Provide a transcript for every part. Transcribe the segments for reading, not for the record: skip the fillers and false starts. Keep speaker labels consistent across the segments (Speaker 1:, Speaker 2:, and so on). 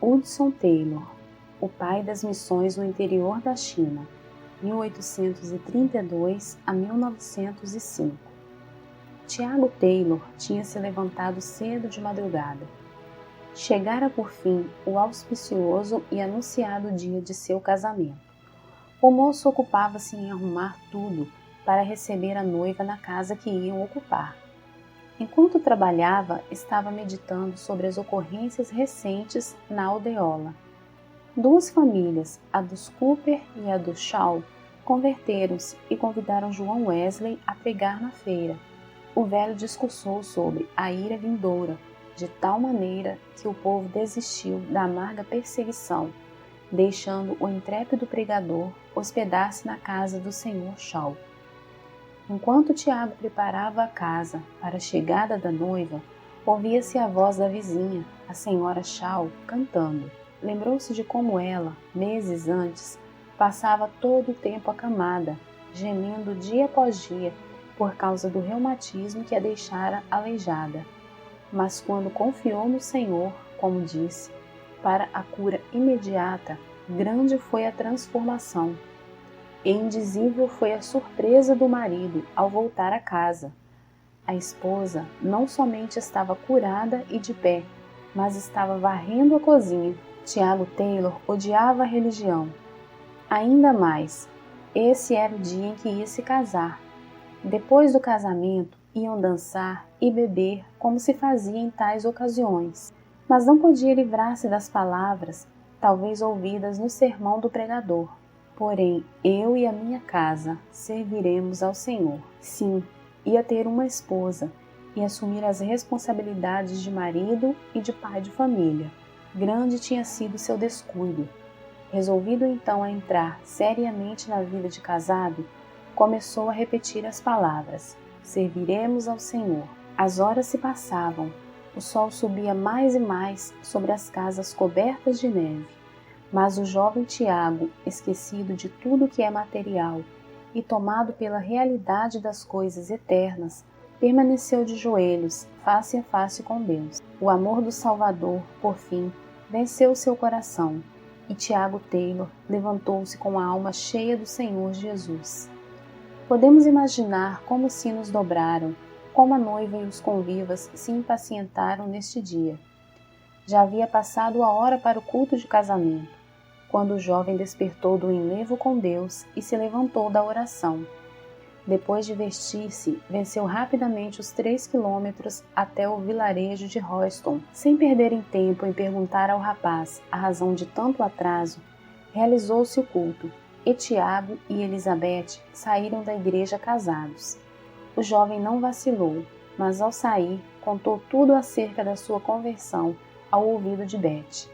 Speaker 1: Hudson Taylor, o pai das missões no interior da China, 1832 a 1905. Tiago Taylor tinha se levantado cedo de madrugada. Chegara por fim o auspicioso e anunciado dia de seu casamento. O moço ocupava-se em arrumar tudo para receber a noiva na casa que iam ocupar. Enquanto trabalhava, estava meditando sobre as ocorrências recentes na aldeola. Duas famílias, a dos Cooper e a dos Shaw, converteram-se e convidaram João Wesley a pregar na feira. O velho discursou sobre a ira vindoura, de tal maneira que o povo desistiu da amarga perseguição, deixando o intrépido pregador hospedar-se na casa do senhor Shaw. Enquanto Tiago preparava a casa para a chegada da noiva, ouvia-se a voz da vizinha, a senhora Shaw, cantando. Lembrou-se de como ela, meses antes, passava todo o tempo acamada, gemendo dia após dia por causa do reumatismo que a deixara aleijada. Mas quando confiou no Senhor, como disse, para a cura imediata, grande foi a transformação. E indizível foi a surpresa do marido ao voltar a casa. A esposa não somente estava curada e de pé, mas estava varrendo a cozinha. Tiago Taylor odiava a religião. Ainda mais, esse era o dia em que ia se casar. Depois do casamento, iam dançar e beber como se fazia em tais ocasiões. Mas não podia livrar-se das palavras, talvez ouvidas no sermão do pregador. Porém, eu e a minha casa serviremos ao Senhor. Sim, ia ter uma esposa e assumir as responsabilidades de marido e de pai de família. Grande tinha sido seu descuido. Resolvido então a entrar seriamente na vida de casado, começou a repetir as palavras: serviremos ao Senhor. As horas se passavam, o sol subia mais e mais sobre as casas cobertas de neve. Mas o jovem Tiago, esquecido de tudo que é material e tomado pela realidade das coisas eternas, permaneceu de joelhos, face a face com Deus. O amor do Salvador, por fim, venceu seu coração, e Tiago Taylor levantou-se com a alma cheia do Senhor Jesus. Podemos imaginar como os sinos dobraram, como a noiva e os convivas se impacientaram neste dia. Já havia passado a hora para o culto de casamento, quando o jovem despertou do enlevo com Deus e se levantou da oração. Depois de vestir-se, venceu rapidamente os 3 quilômetros até o vilarejo de Royston. Sem perderem tempo em perguntar ao rapaz a razão de tanto atraso, realizou-se o culto, e Tiago e Elizabeth saíram da igreja casados. O jovem não vacilou, mas ao sair, contou tudo acerca da sua conversão ao ouvido de Beth.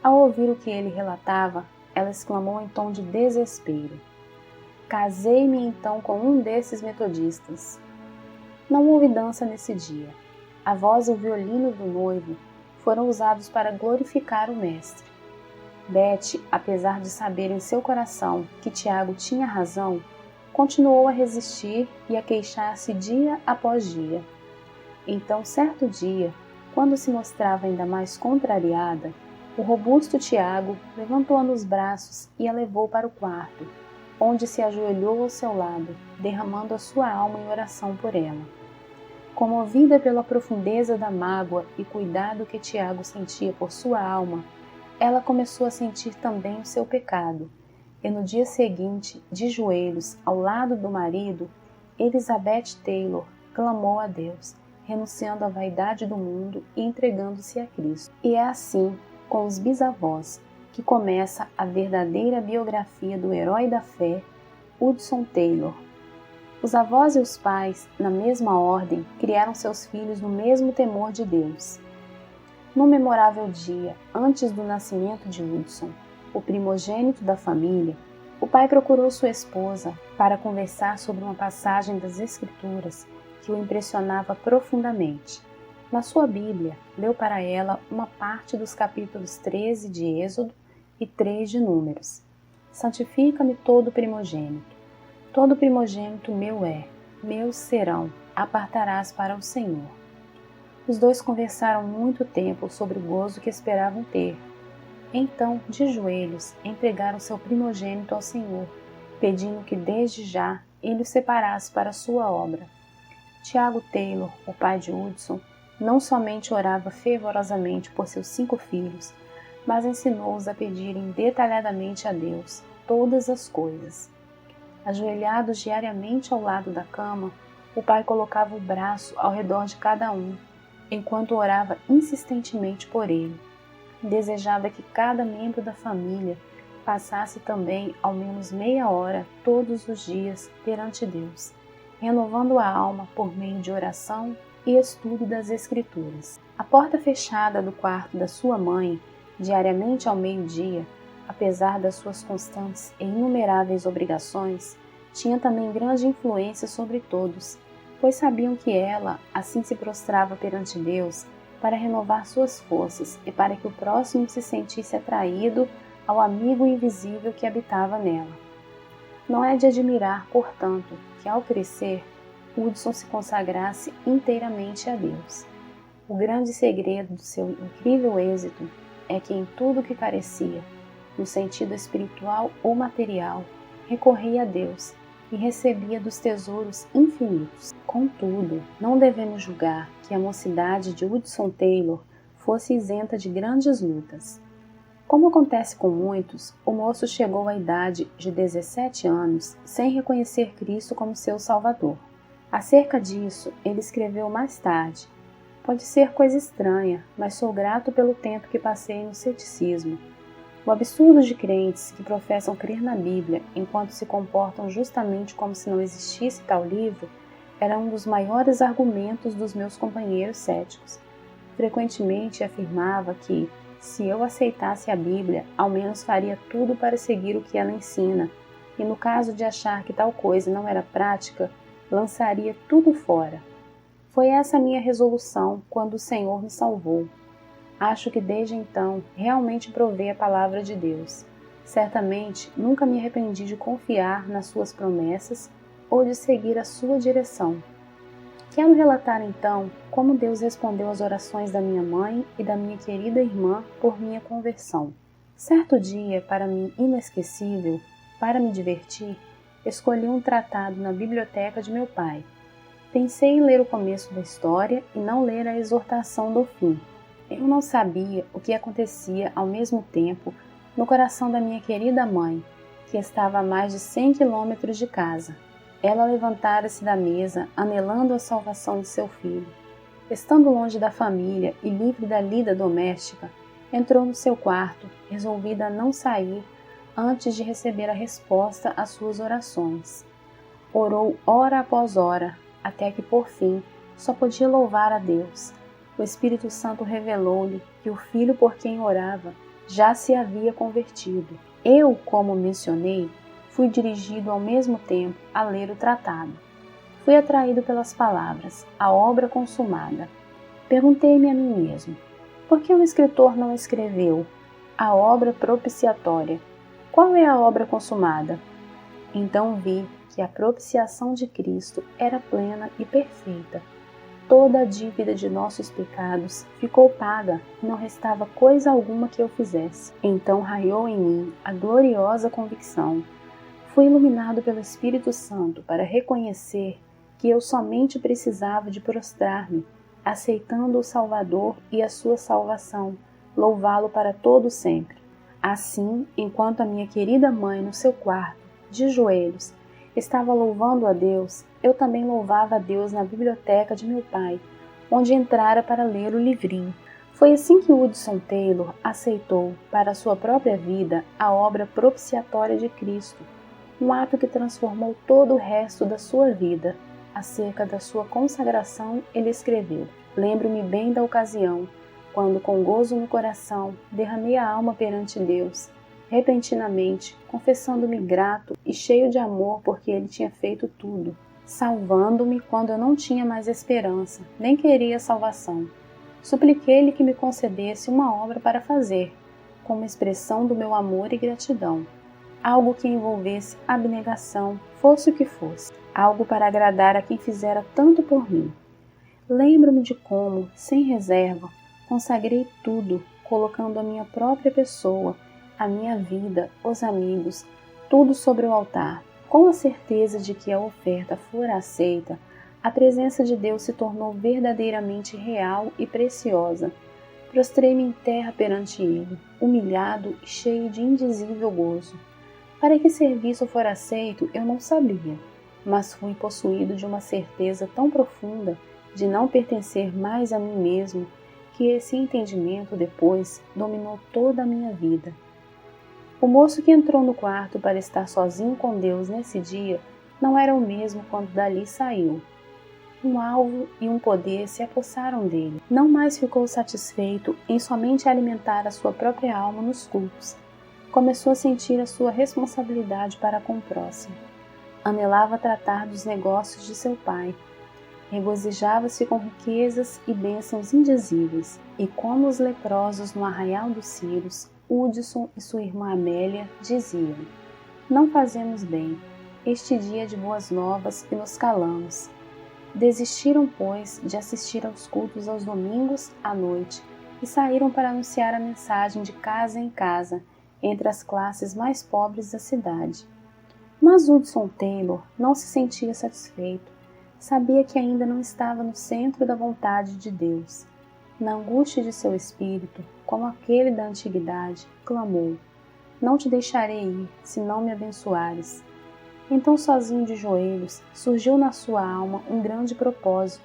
Speaker 1: Ao ouvir o que ele relatava, ela exclamou em tom de desespero: casei-me então com um desses metodistas. Não houve dança nesse dia. A voz e o violino do noivo foram usados para glorificar o mestre. Beth, apesar de saber em seu coração que Tiago tinha razão, continuou a resistir e a queixar-se dia após dia. Então, certo dia, quando se mostrava ainda mais contrariada, o robusto Tiago levantou-a nos braços e a levou para o quarto, onde se ajoelhou ao seu lado, derramando a sua alma em oração por ela. Comovida pela profundeza da mágoa e cuidado que Tiago sentia por sua alma, ela começou a sentir também o seu pecado, e no dia seguinte, de joelhos ao lado do marido, Elizabeth Taylor clamou a Deus, renunciando à vaidade do mundo e entregando-se a Cristo. E é assim, com os bisavós, que começa a verdadeira biografia do herói da fé, Hudson Taylor. Os avós e os pais, na mesma ordem, criaram seus filhos no mesmo temor de Deus. No memorável dia, antes do nascimento de Hudson, o primogênito da família, o pai procurou sua esposa para conversar sobre uma passagem das Escrituras que o impressionava profundamente. Na sua Bíblia, leu para ela uma parte dos capítulos 13 de Êxodo e 3 de Números. Santifica-me todo primogênito. Todo primogênito meu é, meus serão, apartarás para o Senhor. Os dois conversaram muito tempo sobre o gozo que esperavam ter, Então, de joelhos, entregaram seu primogênito ao Senhor, pedindo que desde já ele o separasse para a sua obra. Tiago Taylor, o pai de Hudson, não somente orava fervorosamente por seus 5 filhos, mas ensinou-os a pedirem detalhadamente a Deus todas as coisas. Ajoelhados diariamente ao lado da cama, o pai colocava o braço ao redor de cada um, enquanto orava insistentemente por ele. Desejava que cada membro da família passasse também ao menos meia hora todos os dias perante Deus, renovando a alma por meio de oração e estudo das Escrituras. A porta fechada do quarto da sua mãe, diariamente ao meio-dia, apesar das suas constantes e inumeráveis obrigações, tinha também grande influência sobre todos, pois sabiam que ela assim se prostrava perante Deus para renovar suas forças e para que o próximo se sentisse atraído ao amigo invisível que habitava nela. Não é de admirar, portanto, que ao crescer, Hudson se consagrasse inteiramente a Deus. O grande segredo do seu incrível êxito é que em tudo que carecia, no sentido espiritual ou material, recorria a Deus e recebia dos tesouros infinitos. Contudo, não devemos julgar que a mocidade de Hudson Taylor fosse isenta de grandes lutas. Como acontece com muitos, o moço chegou à idade de 17 anos sem reconhecer Cristo como seu Salvador. Acerca disso, ele escreveu mais tarde: "Pode ser coisa estranha, mas sou grato pelo tempo que passei no ceticismo. O absurdo de crentes que professam crer na Bíblia enquanto se comportam justamente como se não existisse tal livro era um dos maiores argumentos dos meus companheiros céticos. Frequentemente afirmava que, se eu aceitasse a Bíblia, ao menos faria tudo para seguir o que ela ensina, e no caso de achar que tal coisa não era prática, lançaria tudo fora. Foi essa a minha resolução quando o Senhor me salvou. Acho que desde então realmente provei a palavra de Deus. Certamente nunca me arrependi de confiar nas suas promessas ou de seguir a sua direção. Quero relatar então como Deus respondeu às orações da minha mãe e da minha querida irmã por minha conversão. Certo dia, para mim inesquecível, para me divertir, escolhi um tratado na biblioteca de meu pai. Pensei em ler o começo da história e não ler a exortação do fim. Eu não sabia o que acontecia ao mesmo tempo no coração da minha querida mãe, que estava a mais de 100 quilômetros de casa. Ela levantara-se da mesa, anelando a salvação de seu filho. Estando longe da família e livre da lida doméstica, entrou no seu quarto, resolvida a não sair antes de receber a resposta às suas orações. Orou hora após hora, até que, por fim, só podia louvar a Deus. O Espírito Santo revelou-lhe que o filho por quem orava já se havia convertido. Eu, como mencionei, fui dirigido ao mesmo tempo a ler o tratado. Fui atraído pelas palavras, a obra consumada. Perguntei-me a mim mesmo, por que o escritor não escreveu a obra propiciatória? Qual é a obra consumada? Então vi que a propiciação de Cristo era plena e perfeita. Toda a dívida de nossos pecados ficou paga e não restava coisa alguma que eu fizesse. Então raiou em mim a gloriosa convicção. Fui iluminado pelo Espírito Santo para reconhecer que eu somente precisava de prostrar-me, aceitando o Salvador e a sua salvação, louvá-lo para todo sempre. Assim, enquanto a minha querida mãe no seu quarto, de joelhos, estava louvando a Deus, eu também louvava a Deus na biblioteca de meu pai, onde entrara para ler o livrinho. Foi assim que Hudson Taylor aceitou, para a sua própria vida, a obra propiciatória de Cristo, um ato que transformou todo o resto da sua vida. Acerca da sua consagração, ele escreveu: "Lembro-me bem da ocasião, quando, com gozo no coração, derramei a alma perante Deus, repentinamente, confessando-me grato e cheio de amor porque Ele tinha feito tudo, salvando-me quando eu não tinha mais esperança, nem queria salvação. Supliquei-lhe que me concedesse uma obra para fazer, como expressão do meu amor e gratidão, algo que envolvesse abnegação, fosse o que fosse, algo para agradar a quem fizera tanto por mim. Lembro-me de como, sem reserva, consagrei tudo, colocando a minha própria pessoa, a minha vida, os amigos, tudo sobre o altar. Com a certeza de que a oferta fora aceita, a presença de Deus se tornou verdadeiramente real e preciosa. Prostrei-me em terra perante Ele, humilhado e cheio de indizível gozo. Para que serviço fora aceito, eu não sabia, mas fui possuído de uma certeza tão profunda de não pertencer mais a mim mesmo, que esse entendimento depois dominou toda a minha vida. O moço que entrou no quarto para estar sozinho com Deus nesse dia não era o mesmo quando dali saiu. Um alvo e um poder se apossaram dele. Não mais ficou satisfeito em somente alimentar a sua própria alma nos cultos. Começou a sentir a sua responsabilidade para com o próximo. Anelava tratar dos negócios de seu pai. Regozijava-se com riquezas e bênçãos indizíveis, e como os leprosos no arraial dos Círios, Hudson e sua irmã Amélia diziam: não fazemos bem, este dia de boas novas e nos calamos. Desistiram, pois, de assistir aos cultos aos domingos à noite e saíram para anunciar a mensagem de casa em casa, entre as classes mais pobres da cidade. Mas Hudson Taylor não se sentia satisfeito. Sabia que ainda não estava no centro da vontade de Deus. Na angústia de seu espírito, como aquele da antiguidade, clamou: não te deixarei ir, se não me abençoares. Então, sozinho de joelhos, surgiu na sua alma um grande propósito.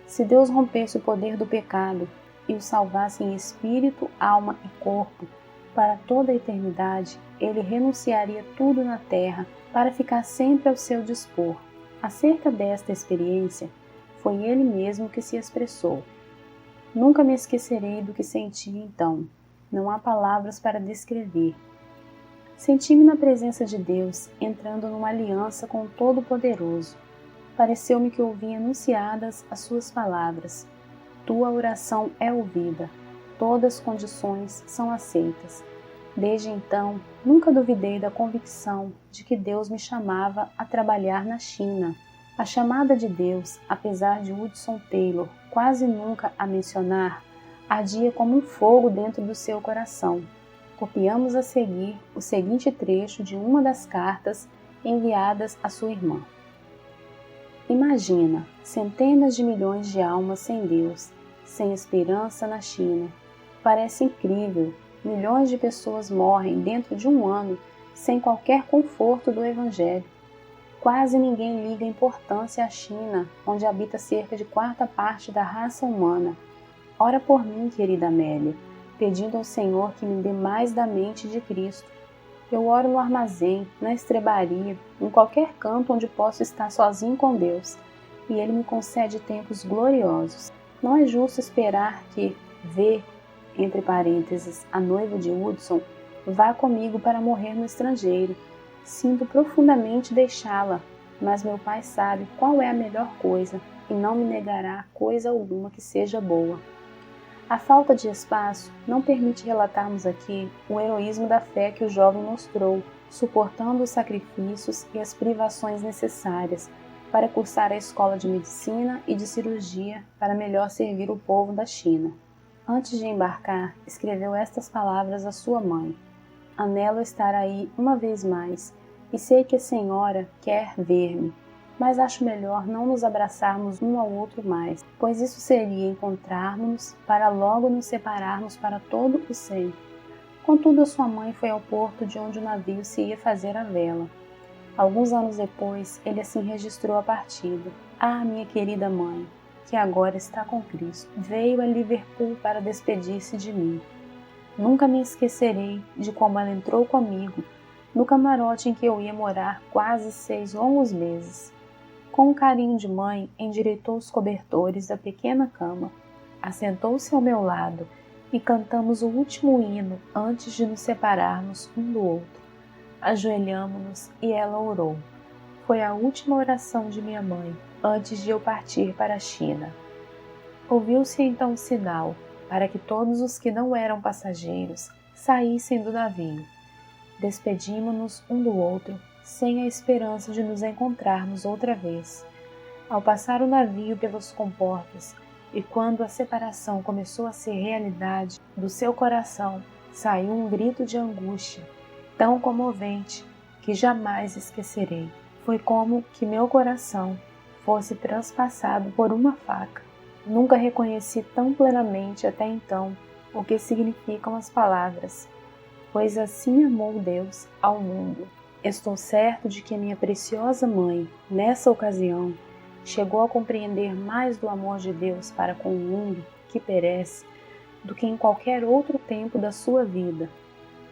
Speaker 1: Se Deus rompesse o poder do pecado e o salvasse em espírito, alma e corpo, para toda a eternidade, ele renunciaria tudo na terra para ficar sempre ao seu dispor. Acerca desta experiência, foi ele mesmo que se expressou: nunca me esquecerei do que senti então. Não há palavras para descrever. Senti-me na presença de Deus, entrando numa aliança com o Todo-Poderoso. Pareceu-me que ouvi enunciadas as suas palavras: tua oração é ouvida, todas as condições são aceitas. Desde então, nunca duvidei da convicção de que Deus me chamava a trabalhar na China. A chamada de Deus, apesar de Hudson Taylor quase nunca a mencionar, ardia como um fogo dentro do seu coração. Copiamos a seguir o seguinte trecho de uma das cartas enviadas à sua irmã. Imagina, centenas de milhões de almas sem Deus, sem esperança na China. Parece incrível. Milhões de pessoas morrem dentro de um ano sem qualquer conforto do Evangelho. Quase ninguém liga importância à China, onde habita cerca de quarta parte da raça humana. Ora por mim, querida Amélia, pedindo ao Senhor que me dê mais da mente de Cristo. Eu oro no armazém, na estrebaria, em qualquer canto onde posso estar sozinho com Deus, e Ele me concede tempos gloriosos. Não é justo esperar que entre parênteses, a noiva de Hudson, vá comigo para morrer no estrangeiro. Sinto profundamente deixá-la, mas meu pai sabe qual é a melhor coisa e não me negará coisa alguma que seja boa. A falta de espaço não permite relatarmos aqui o heroísmo da fé que o jovem mostrou, suportando os sacrifícios e as privações necessárias para cursar a escola de medicina e de cirurgia para melhor servir o povo da China. Antes de embarcar, escreveu estas palavras à sua mãe: anelo estar aí uma vez mais, e sei que a senhora quer ver-me, mas acho melhor não nos abraçarmos um ao outro mais, pois isso seria encontrarmos-nos para logo nos separarmos para todo o sempre. Contudo, a sua mãe foi ao porto de onde o navio se ia fazer a vela. Alguns anos depois, ele assim registrou a partida. Ah, minha querida mãe, que agora está com Cristo, veio a Liverpool para despedir-se de mim. Nunca me esquecerei de como ela entrou comigo no camarote em que eu ia morar quase 6 longos meses. Com um carinho de mãe, endireitou os cobertores da pequena cama, assentou-se ao meu lado e cantamos o último hino antes de nos separarmos um do outro. Ajoelhamo-nos e ela orou. Foi a última oração de minha mãe antes de eu partir para a China. Ouviu-se então um sinal para que todos os que não eram passageiros saíssem do navio. Despedimo-nos um do outro, sem a esperança de nos encontrarmos outra vez. Ao passar o navio pelas comportas, E quando a separação começou a ser realidade, do seu coração saiu um grito de angústia, tão comovente que jamais esquecerei. Foi como que meu coração fosse transpassado por uma faca. Nunca reconheci tão plenamente até então o que significam as palavras, pois assim amou Deus ao mundo. Estou certo de que minha preciosa mãe, nessa ocasião, chegou a compreender mais do amor de Deus para com o mundo que perece do que em qualquer outro tempo da sua vida.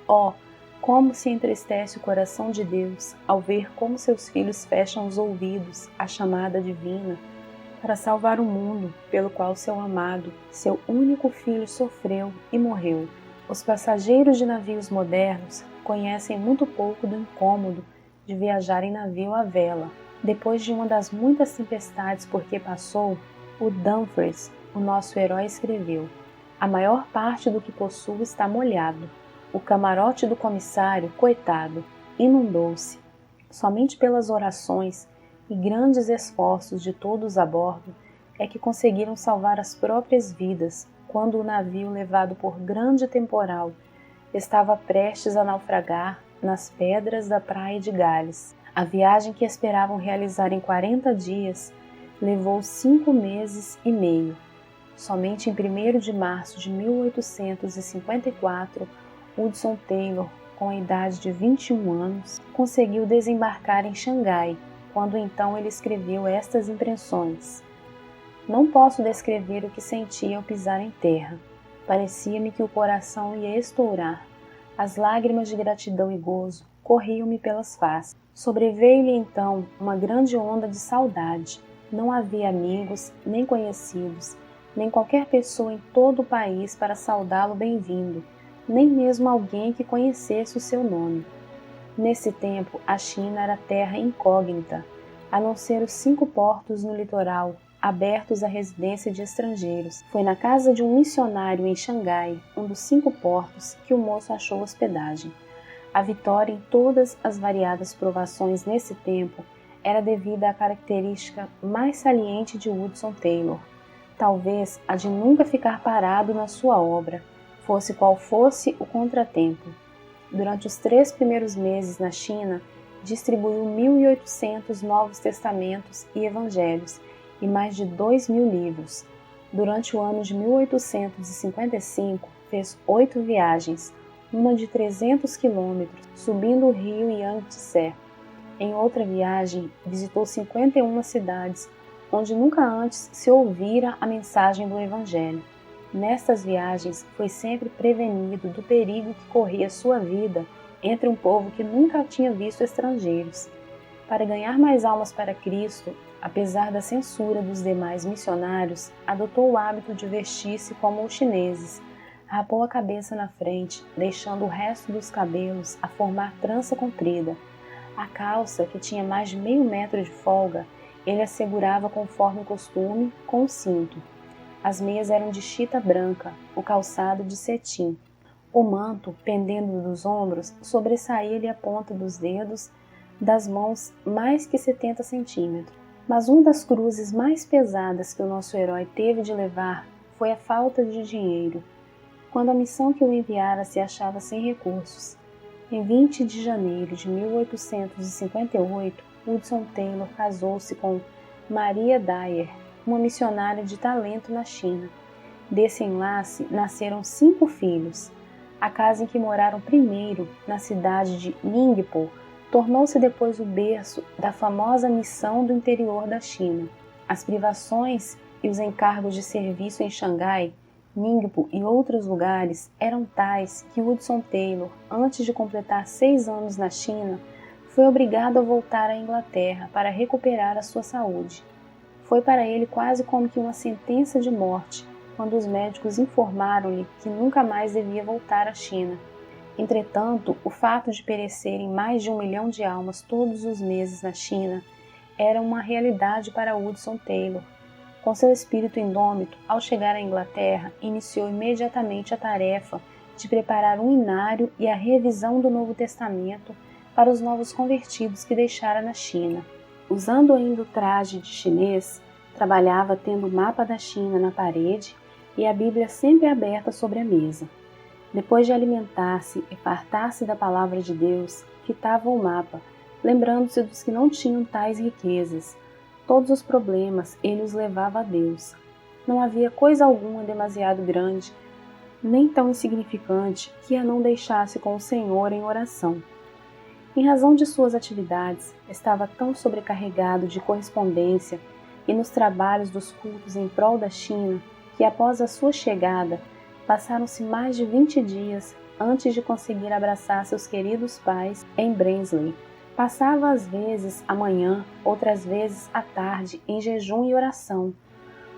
Speaker 1: Oh, como se entristece o coração de Deus ao ver como seus filhos fecham os ouvidos à chamada divina para salvar o mundo pelo qual seu amado, seu único filho sofreu e morreu. Os passageiros de navios modernos conhecem muito pouco do incômodo de viajar em navio à vela. Depois de uma das muitas tempestades por que passou, o Dumfries, o nosso herói, escreveu: "A maior parte do que possuo está molhado. O camarote do comissário, coitado, inundou-se. Somente pelas orações e grandes esforços de todos a bordo é que conseguiram salvar as próprias vidas quando o navio, levado por grande temporal, estava prestes a naufragar nas pedras da praia de Gales. A viagem que esperavam realizar em 40 dias levou 5 meses e meio. Somente em 1º de março de 1854, Hudson Taylor, com a idade de 21 anos, conseguiu desembarcar em Xangai, quando então ele escreveu estas impressões: "Não posso descrever o que senti ao pisar em terra. Parecia-me que o coração ia estourar. As lágrimas de gratidão e gozo corriam-me pelas faces. Sobreveio-lhe então uma grande onda de saudade. Não havia amigos, nem conhecidos, nem qualquer pessoa em todo o país para saudá-lo bem-vindo, nem mesmo alguém que conhecesse o seu nome. Nesse tempo, a China era terra incógnita, a não ser os 5 portos no litoral, abertos à residência de estrangeiros. Foi na casa de um missionário em Xangai, um dos 5 portos, que o moço achou hospedagem. A vitória em todas as variadas provações nesse tempo era devida à característica mais saliente de Hudson Taylor, talvez a de nunca ficar parado na sua obra, fosse qual fosse o contratempo. Durante os 3 primeiros meses na China, distribuiu 1.800 Novos Testamentos e Evangelhos e mais de 2.000 livros. Durante o ano de 1855, fez 8 viagens, uma de 300 quilômetros, subindo o rio Yangtze. Em outra viagem, visitou 51 cidades, onde nunca antes se ouvira a mensagem do Evangelho. Nestas viagens, foi sempre prevenido do perigo que corria sua vida entre um povo que nunca tinha visto estrangeiros. Para ganhar mais almas para Cristo, apesar da censura dos demais missionários, adotou o hábito de vestir-se como os chineses. Rapou a cabeça na frente, deixando o resto dos cabelos a formar trança comprida. A calça, que tinha mais de meio metro de folga, ele assegurava conforme o costume, com o cinto. As meias eram de chita branca, o calçado de cetim. O manto, pendendo dos ombros, sobressaía-lhe a ponta dos dedos, das mãos mais que 70 centímetros. Mas uma das cruzes mais pesadas que o nosso herói teve de levar foi a falta de dinheiro, quando a missão que o enviara se achava sem recursos. Em 20 de janeiro de 1858, Hudson Taylor casou-se com Maria Dyer, uma missionária de talento na China. Desse enlace nasceram 5 filhos. A casa em que moraram primeiro, na cidade de Ningpo, tornou-se depois o berço da famosa missão do interior da China. As privações e os encargos de serviço em Xangai, Ningpo e outros lugares eram tais que Hudson Taylor, antes de completar 6 anos na China, foi obrigado a voltar à Inglaterra para recuperar a sua saúde. Foi para ele quase como que uma sentença de morte, quando os médicos informaram-lhe que nunca mais devia voltar à China. Entretanto, o fato de perecerem mais de 1 milhão de almas todos os meses na China era uma realidade para Hudson Taylor. Com seu espírito indômito, ao chegar à Inglaterra, iniciou imediatamente a tarefa de preparar um inário e a revisão do Novo Testamento para os novos convertidos que deixara na China. Usando ainda o traje de chinês, Trabalhava tendo o mapa da China na parede e a Bíblia sempre aberta sobre a mesa. Depois de alimentar-se e fartar-se da palavra de Deus, fitava o mapa, lembrando-se dos que não tinham tais riquezas. Todos os problemas ele os levava a Deus. Não havia coisa alguma demasiado grande, nem tão insignificante, que a não deixasse com o Senhor em oração. Em razão de suas atividades, estava tão sobrecarregado de correspondência e nos trabalhos dos cultos em prol da China, que após a sua chegada, passaram-se mais de 20 dias antes de conseguir abraçar seus queridos pais em Brensley. Passava às vezes a manhã, outras vezes à tarde, em jejum e oração.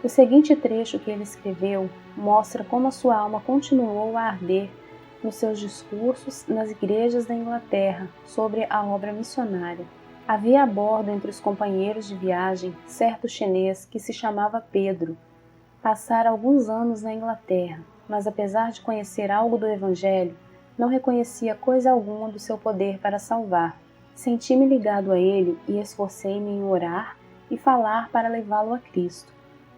Speaker 1: O seguinte trecho que ele escreveu mostra como a sua alma continuou a arder nos seus discursos nas igrejas da Inglaterra sobre a obra missionária. Havia a bordo entre os companheiros de viagem certo chinês que se chamava Pedro. Passara alguns anos na Inglaterra, mas apesar de conhecer algo do Evangelho, não reconhecia coisa alguma do seu poder para salvar. Senti-me ligado a ele e esforcei-me em orar e falar para levá-lo a Cristo.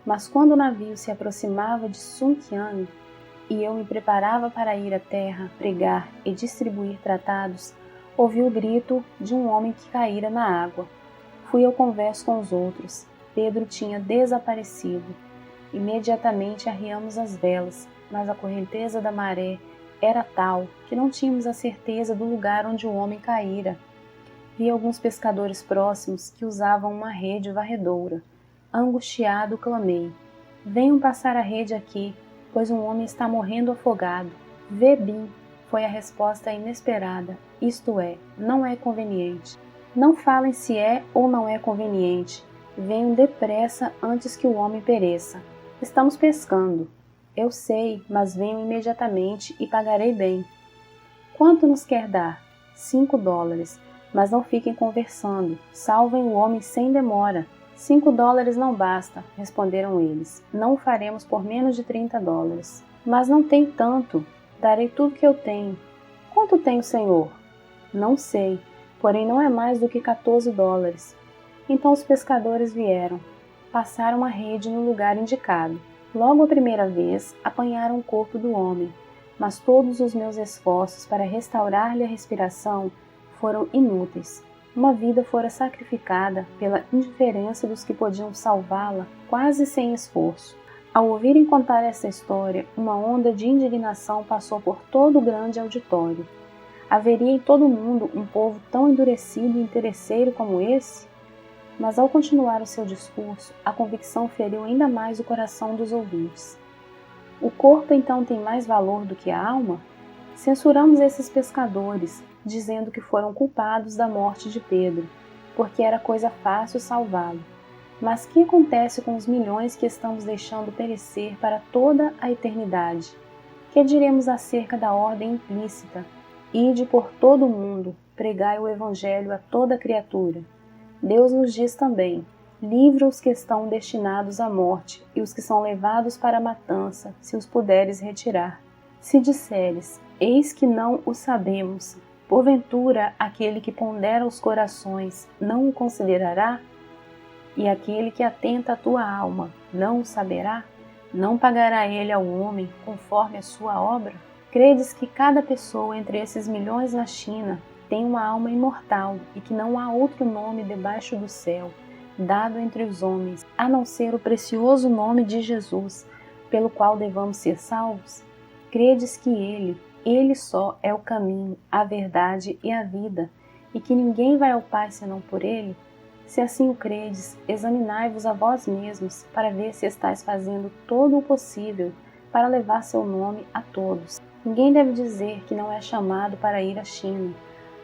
Speaker 1: Mas quando o navio se aproximava de Sun Qian e eu me preparava para ir à terra, pregar e distribuir tratados, ouvi o grito de um homem que caíra na água. Fui ao converso com os outros. Pedro tinha desaparecido. Imediatamente arriamos as velas, mas a correnteza da maré era tal que não tínhamos a certeza do lugar onde o homem caíra. Vi alguns pescadores próximos que usavam uma rede varredoura. Angustiado, clamei: venham passar a rede aqui, pois um homem está morrendo afogado. Vê bem, foi a resposta inesperada, isto é, não é conveniente. Não falem se é ou não é conveniente. Venham depressa antes que o homem pereça. Estamos pescando. Eu sei, mas venham imediatamente e pagarei bem. Quanto nos quer dar? $5. Mas não fiquem conversando. Salvem o homem sem demora. $5 não basta, responderam eles. Não o faremos por menos de $30. Mas não tem tanto. Darei tudo que eu tenho. Quanto tem o senhor? Não sei, porém não é mais do que $14. Então os pescadores vieram. Passaram a rede no lugar indicado. Logo a primeira vez, apanharam o corpo do homem, mas todos os meus esforços para restaurar-lhe a respiração foram inúteis. Uma vida fora sacrificada pela indiferença dos que podiam salvá-la quase sem esforço. Ao ouvirem contar essa história, uma onda de indignação passou por todo o grande auditório. Haveria em todo o mundo um povo tão endurecido e interesseiro como esse? Mas ao continuar o seu discurso, a convicção feriu ainda mais o coração dos ouvintes. O corpo então tem mais valor do que a alma? Censuramos esses pescadores, dizendo que foram culpados da morte de Pedro, porque era coisa fácil salvá-lo. Mas que acontece com os milhões que estamos deixando perecer para toda a eternidade? Que diremos acerca da ordem implícita? Ide por todo o mundo, pregai o Evangelho a toda criatura. Deus nos diz também: livra os que estão destinados à morte e os que são levados para a matança, se os puderes retirar. Se disseres: eis que não o sabemos, porventura aquele que pondera os corações não o considerará? E aquele que atenta a tua alma não o saberá? Não pagará ele ao homem conforme a sua obra? Credes que cada pessoa entre esses milhões na China tem uma alma imortal e que não há outro nome debaixo do céu, dado entre os homens, a não ser o precioso nome de Jesus, pelo qual devamos ser salvos? Credes que Ele só é o caminho, a verdade e a vida, e que ninguém vai ao Pai senão por Ele? Se assim o credes, examinai-vos a vós mesmos, para ver se estáis fazendo todo o possível para levar seu nome a todos. Ninguém deve dizer que não é chamado para ir à China.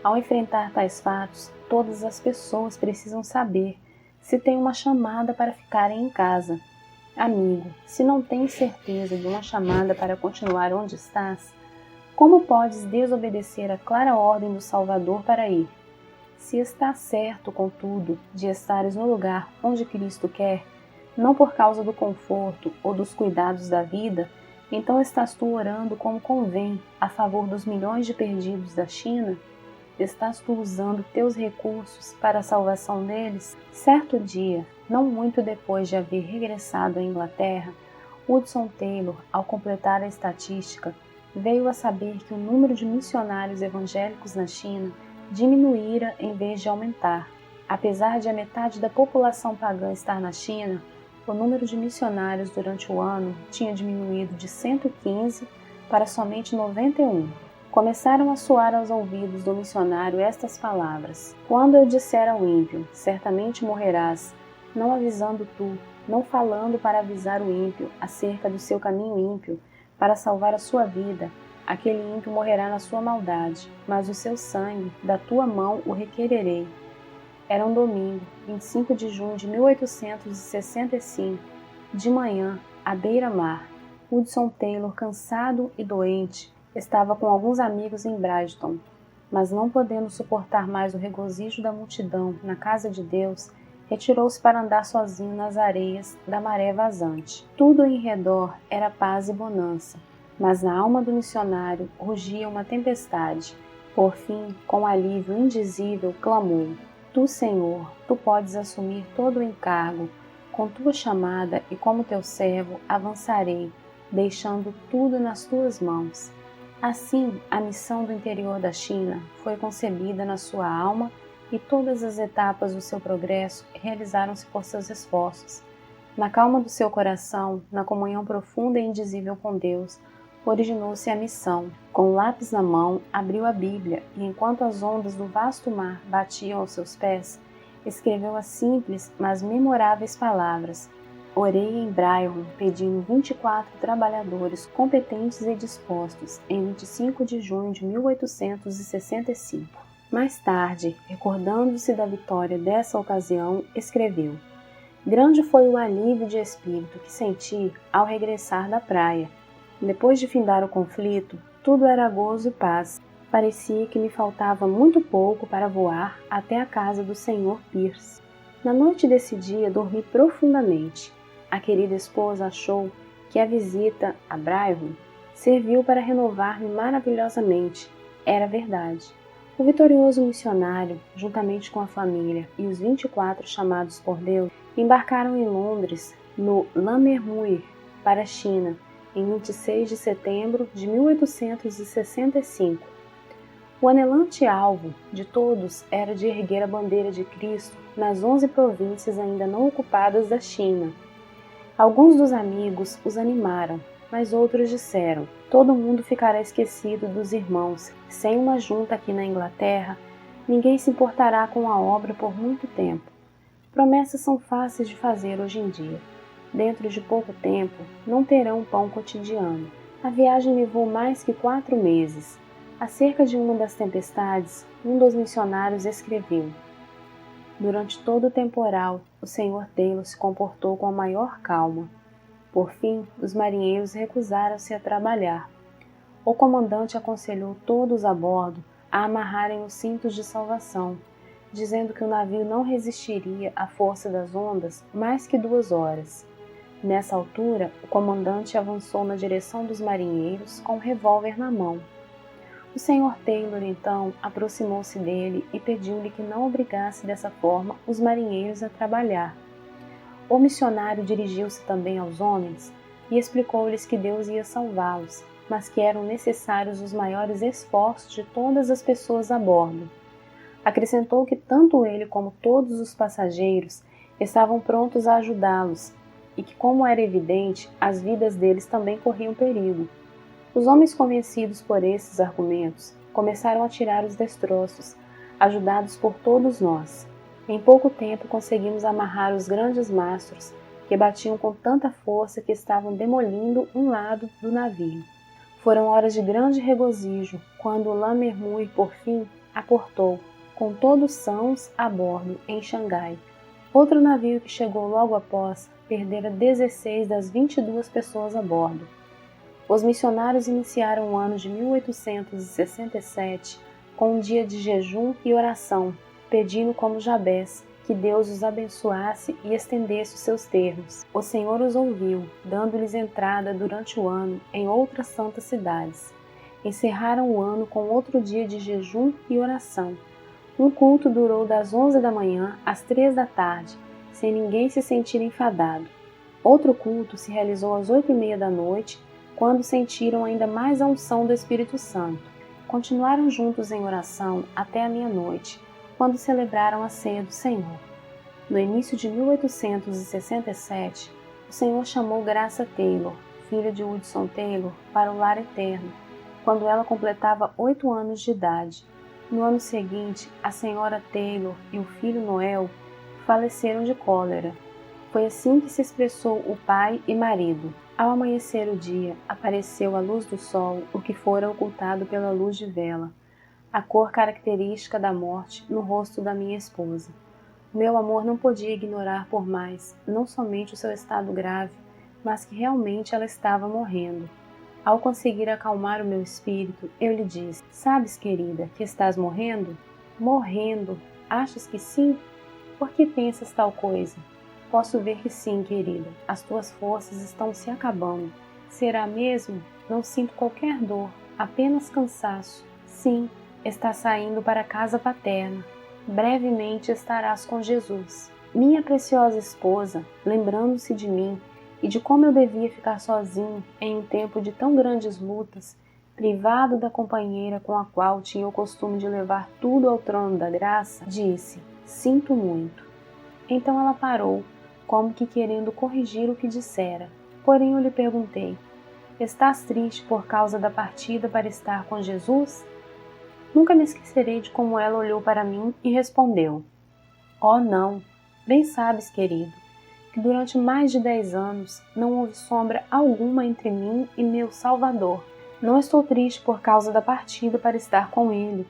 Speaker 1: Ao enfrentar tais fatos, todas as pessoas precisam saber se tem uma chamada para ficarem em casa. Amigo, se não tens certeza de uma chamada para continuar onde estás, como podes desobedecer a clara ordem do Salvador para ir? Se estás certo, contudo, de estares no lugar onde Cristo quer, não por causa do conforto ou dos cuidados da vida, então estás tu orando como convém a favor dos milhões de perdidos da China? estás tu usando teus recursos para a salvação deles? Certo dia, não muito depois de haver regressado à Inglaterra, Hudson Taylor, ao completar a estatística, veio a saber que o número de missionários evangélicos na China diminuíra em vez de aumentar. Apesar de a metade da população pagã estar na China, o número de missionários durante o ano tinha diminuído de 115 para somente 91. Começaram a soar aos ouvidos do missionário estas palavras: quando eu disser ao ímpio, certamente morrerás, não avisando tu, não falando para avisar o ímpio acerca do seu caminho ímpio, para salvar a sua vida, aquele ímpio morrerá na sua maldade, mas o seu sangue, da tua mão o requererei. Era um domingo, 25 de junho de 1865, de manhã, à beira-mar. Hudson Taylor, cansado e doente, estava com alguns amigos em Brighton, mas não podendo suportar mais o regozijo da multidão na casa de Deus, retirou-se para andar sozinho nas areias da maré vazante. Tudo em redor era paz e bonança, mas na alma do missionário rugia uma tempestade. Por fim, com alívio indizível, clamou: Tu, Senhor, tu podes assumir todo o encargo. Com tua chamada e como teu servo avançarei, deixando tudo nas tuas mãos. Assim, a missão do interior da China foi concebida na sua alma e todas as etapas do seu progresso realizaram-se por seus esforços. Na calma do seu coração, na comunhão profunda e indizível com Deus, originou-se a missão. Com o lápis na mão, abriu a Bíblia e, enquanto as ondas do vasto mar batiam aos seus pés, escreveu as simples, mas memoráveis palavras: Orei em Brighton, pedindo 24 trabalhadores competentes e dispostos, em 25 de junho de 1865. Mais tarde, recordando-se da vitória dessa ocasião, escreveu: Grande foi o alívio de espírito que senti ao regressar da praia. Depois de findar o conflito, tudo era gozo e paz. Parecia que me faltava muito pouco para voar até a casa do Sr. Pierce. Na noite desse dia, dormi profundamente. A querida esposa achou que a visita a Brighton serviu para renovar-me maravilhosamente. Era verdade. O vitorioso missionário, juntamente com a família e os 24 chamados por Deus, embarcaram em Londres, no Lammermuir, para a China, em 26 de setembro de 1865. O anelante alvo de todos era de erguer a bandeira de Cristo nas 11 províncias ainda não ocupadas da China. Alguns dos amigos os animaram, mas outros disseram: todo mundo ficará esquecido dos irmãos. Sem uma junta aqui na Inglaterra, ninguém se importará com a obra por muito tempo. Promessas são fáceis de fazer hoje em dia. Dentro de pouco tempo, não terão pão cotidiano. A viagem levou mais que 4 meses. Acerca de uma das tempestades, um dos missionários escreveu: Durante todo o temporal, o Sr. Taylor se comportou com a maior calma. Por fim, os marinheiros recusaram-se a trabalhar. O comandante aconselhou todos a bordo a amarrarem os cintos de salvação, dizendo que o navio não resistiria à força das ondas mais que 2 horas. Nessa altura, o comandante avançou na direção dos marinheiros com um revólver na mão. O Sr. Taylor, então, aproximou-se dele e pediu-lhe que não obrigasse dessa forma os marinheiros a trabalhar. O missionário dirigiu-se também aos homens e explicou-lhes que Deus ia salvá-los, mas que eram necessários os maiores esforços de todas as pessoas a bordo. Acrescentou que tanto ele como todos os passageiros estavam prontos a ajudá-los e que, como era evidente, as vidas deles também corriam perigo. Os homens, convencidos por esses argumentos, começaram a tirar os destroços, ajudados por todos nós. Em pouco tempo conseguimos amarrar os grandes mastros, que batiam com tanta força que estavam demolindo um lado do navio. Foram horas de grande regozijo, quando o Lammermuir, por fim, aportou, com todos sãos a bordo, em Xangai. Outro navio que chegou logo após perdera 16 das 22 pessoas a bordo. Os missionários iniciaram o ano de 1867 com um dia de jejum e oração, pedindo como Jabés que Deus os abençoasse e estendesse os seus termos. O Senhor os ouviu, dando-lhes entrada durante o ano em outras santas cidades. Encerraram o ano com outro dia de jejum e oração. Um culto durou das 11 da manhã às 3 da tarde, sem ninguém se sentir enfadado. Outro culto se realizou às 8h30 da noite, quando sentiram ainda mais a unção do Espírito Santo. Continuaram juntos em oração até a meia-noite, quando celebraram a ceia do Senhor. No início de 1867, o Senhor chamou Graça Taylor, filha de Hudson Taylor, para o lar eterno, quando ela completava 8 anos de idade. No ano seguinte, a senhora Taylor e o filho Noel faleceram de cólera. Foi assim que se expressou o pai e marido. Ao amanhecer o dia, apareceu a luz do sol, o que fora ocultado pela luz de vela, a cor característica da morte no rosto da minha esposa. O meu amor não podia ignorar por mais, não somente o seu estado grave, mas que realmente ela estava morrendo. Ao conseguir acalmar o meu espírito, eu lhe disse: "Sabes, querida, que estás morrendo?" "Morrendo? Achas que sim? Por que pensas tal coisa?" "Posso ver que sim, querida. As tuas forças estão se acabando." "Será mesmo? Não sinto qualquer dor, apenas cansaço." "Sim, estás saindo para a casa paterna. Brevemente estarás com Jesus." Minha preciosa esposa, lembrando-se de mim e de como eu devia ficar sozinho em um tempo de tão grandes lutas, privado da companheira com a qual tinha o costume de levar tudo ao trono da graça, disse: "Sinto muito." Então ela parou, como que querendo corrigir o que dissera. Porém eu lhe perguntei: "Estás triste por causa da partida para estar com Jesus?" Nunca me esquecerei de como ela olhou para mim e respondeu: "Oh, não! Bem sabes, querido, que durante mais de 10 anos não houve sombra alguma entre mim e meu Salvador. Não estou triste por causa da partida para estar com ele,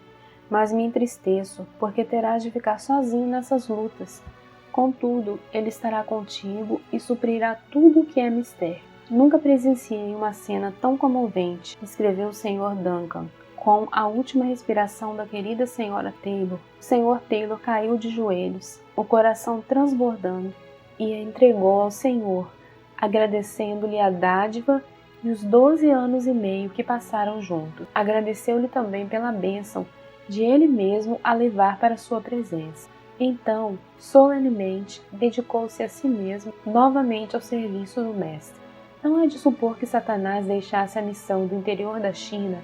Speaker 1: mas me entristeço porque terás de ficar sozinho nessas lutas. Contudo, ele estará contigo e suprirá tudo o que é mister." "Nunca presenciei uma cena tão comovente", escreveu o Sr. Duncan. Com a última respiração da querida Sra. Taylor, o Sr. Taylor caiu de joelhos, o coração transbordando, e a entregou ao Senhor, agradecendo-lhe a dádiva e os 12 anos e meio que passaram juntos. Agradeceu-lhe também pela bênção de ele mesmo a levar para sua presença. Então, solenemente, dedicou-se a si mesmo novamente ao serviço do Mestre. Não é de supor que Satanás deixasse a missão do interior da China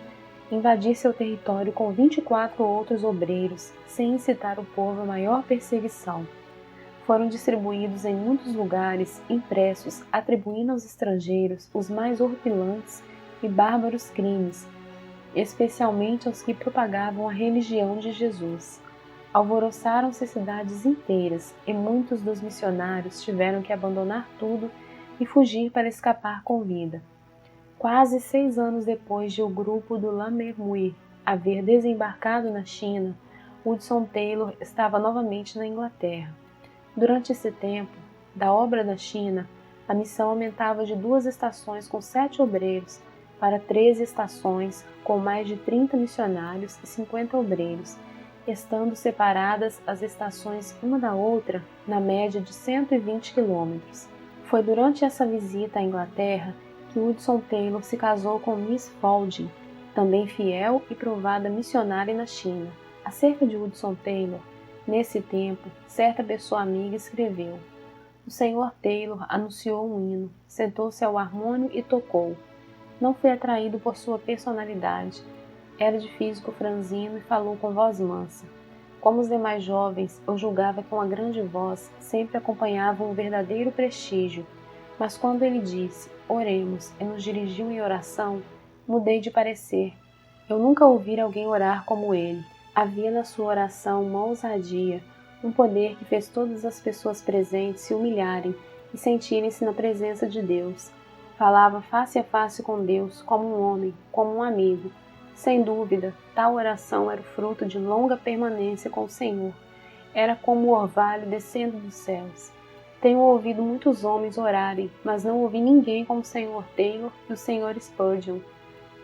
Speaker 1: invadir seu território com 24 outros obreiros, sem incitar o povo a maior perseguição. Foram distribuídos em muitos lugares impressos atribuindo aos estrangeiros os mais horripilantes e bárbaros crimes, especialmente aos que propagavam a religião de Jesus. Alvoroçaram-se cidades inteiras e muitos dos missionários tiveram que abandonar tudo e fugir para escapar com vida. Quase 6 anos depois de o grupo do Lammermuir haver desembarcado na China, Hudson Taylor estava novamente na Inglaterra. Durante esse tempo, da obra da China, a missão aumentava de 2 estações com 7 obreiros para 13 estações com mais de 30 missionários e 50 obreiros, estando separadas as estações uma da outra na média de 120 quilômetros. Foi durante essa visita à Inglaterra que Hudson Taylor se casou com Miss Faulding, também fiel e provada missionária na China. Acerca de Hudson Taylor, nesse tempo, certa pessoa amiga escreveu: "O Sr. Taylor anunciou um hino, sentou-se ao harmônio e tocou. Não fui atraído por sua personalidade. Era de físico franzino e falou com voz mansa. Como os demais jovens, eu julgava que uma grande voz sempre acompanhava um verdadeiro prestígio, mas quando ele disse, 'Oremos', e nos dirigiu em oração, mudei de parecer. Eu nunca ouvi alguém orar como ele. Havia na sua oração uma ousadia, um poder que fez todas as pessoas presentes se humilharem e sentirem-se na presença de Deus. Falava face a face com Deus, como um homem, como um amigo. Sem dúvida, tal oração era o fruto de longa permanência com o Senhor. Era como o orvalho descendo dos céus. Tenho ouvido muitos homens orarem, mas não ouvi ninguém como o Sr. Taylor e o Sr. Spurgeon.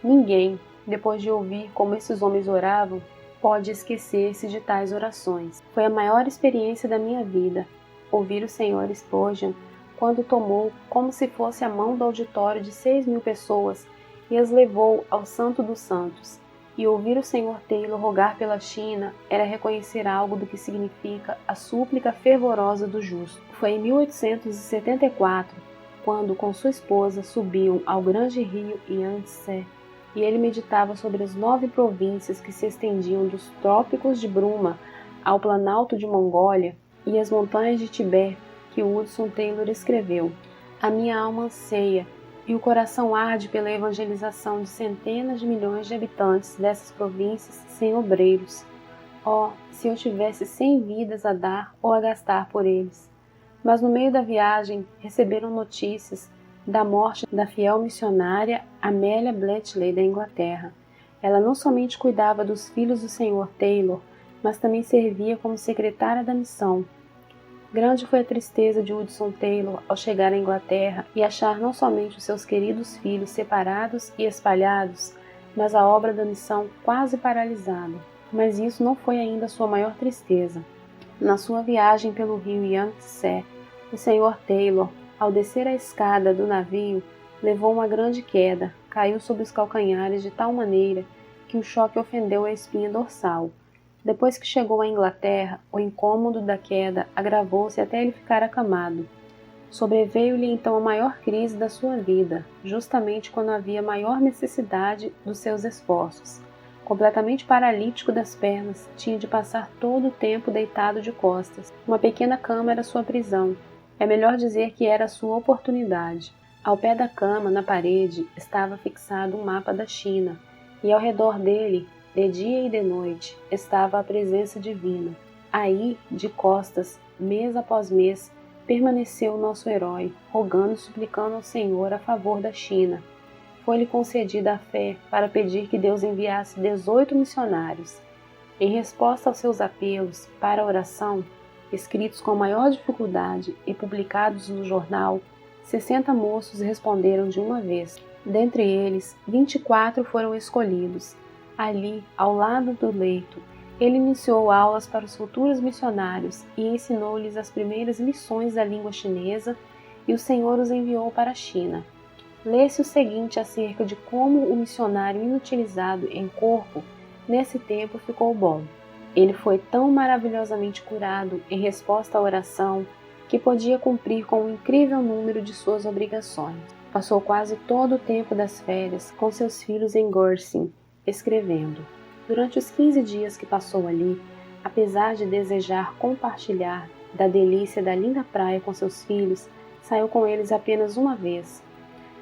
Speaker 1: Ninguém, depois de ouvir como esses homens oravam, pode esquecer-se de tais orações. Foi a maior experiência da minha vida, ouvir o Sr. Spurgeon quando tomou, como se fosse a mão do auditório de 6.000 pessoas, e as levou ao Santo dos Santos. E ouvir o Sr. Taylor rogar pela China era reconhecer algo do que significa a súplica fervorosa do justo. Foi em 1874, quando com sua esposa subiam ao grande rio Yangtze, e ele meditava sobre as 9 províncias que se estendiam dos trópicos de Bruma ao planalto de Mongólia e as montanhas de Tibete, que Hudson Taylor escreveu: "A minha alma anseia e o coração arde pela evangelização de centenas de milhões de habitantes dessas províncias sem obreiros. Oh, se eu tivesse 100 vidas a dar ou a gastar por eles!" Mas no meio da viagem receberam notícias da morte da fiel missionária Amélia Bletchley da Inglaterra. Ela não somente cuidava dos filhos do Sr. Taylor, mas também servia como secretária da missão. Grande foi a tristeza de Hudson Taylor ao chegar à Inglaterra e achar não somente os seus queridos filhos separados e espalhados, mas a obra da missão quase paralisada. Mas isso não foi ainda sua maior tristeza. Na sua viagem pelo rio Yangtze, o Sr. Taylor, ao descer a escada do navio, levou uma grande queda, caiu sobre os calcanhares de tal maneira que o choque ofendeu a espinha dorsal. Depois que chegou à Inglaterra, o incômodo da queda agravou-se até ele ficar acamado. Sobreveio-lhe então a maior crise da sua vida, justamente quando havia maior necessidade dos seus esforços. Completamente paralítico das pernas, tinha de passar todo o tempo deitado de costas. Uma pequena cama era sua prisão. É melhor dizer que era a sua oportunidade. Ao pé da cama, na parede, estava fixado um mapa da China, e ao redor dele, de dia e de noite, estava a presença divina. Aí, de costas, mês após mês, permaneceu o nosso herói, rogando e suplicando ao Senhor a favor da China. Foi-lhe concedida a fé para pedir que Deus enviasse 18 missionários. Em resposta aos seus apelos para a oração, escritos com maior dificuldade e publicados no jornal, 60 moços responderam de uma vez. Dentre eles, 24 foram escolhidos. Ali, ao lado do leito, ele iniciou aulas para os futuros missionários e ensinou-lhes as primeiras lições da língua chinesa, e o Senhor os enviou para a China. Lê-se o seguinte acerca de como o missionário inutilizado em corpo, nesse tempo, ficou bom. Ele foi tão maravilhosamente curado em resposta à oração que podia cumprir com um incrível número de suas obrigações. Passou quase todo o tempo das férias com seus filhos em Gursing, escrevendo. Durante os 15 dias que passou ali, apesar de desejar compartilhar da delícia da linda praia com seus filhos, saiu com eles apenas uma vez.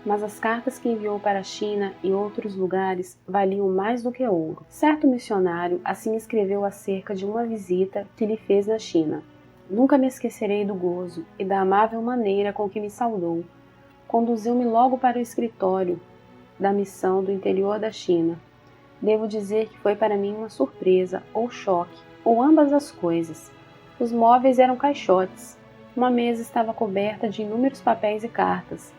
Speaker 1: Mas as cartas que enviou para a China e outros lugares valiam mais do que ouro. Certo missionário assim escreveu acerca de uma visita que lhe fez na China. Nunca me esquecerei do gozo e da amável maneira com que me saudou. Conduziu-me logo para o escritório da missão do interior da China. Devo dizer que foi para mim uma surpresa ou choque, ou ambas as coisas. Os móveis eram caixotes. Uma mesa estava coberta de inúmeros papéis e cartas.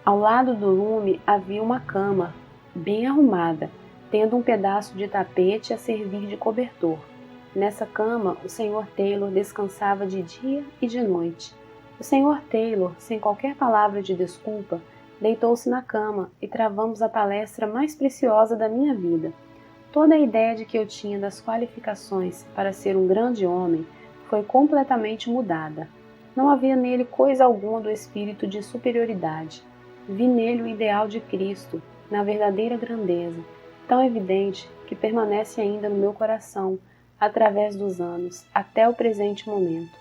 Speaker 1: Ao lado do lume havia uma cama, bem arrumada, tendo um pedaço de tapete a servir de cobertor. Nessa cama, o Sr. Taylor descansava de dia e de noite. O Sr. Taylor, sem qualquer palavra de desculpa, deitou-se na cama e travamos a palestra mais preciosa da minha vida. Toda a ideia de que eu tinha das qualificações para ser um grande homem foi completamente mudada. Não havia nele coisa alguma do espírito de superioridade. Vi nele o ideal de Cristo, na verdadeira grandeza, tão evidente que permanece ainda no meu coração, através dos anos, até o presente momento.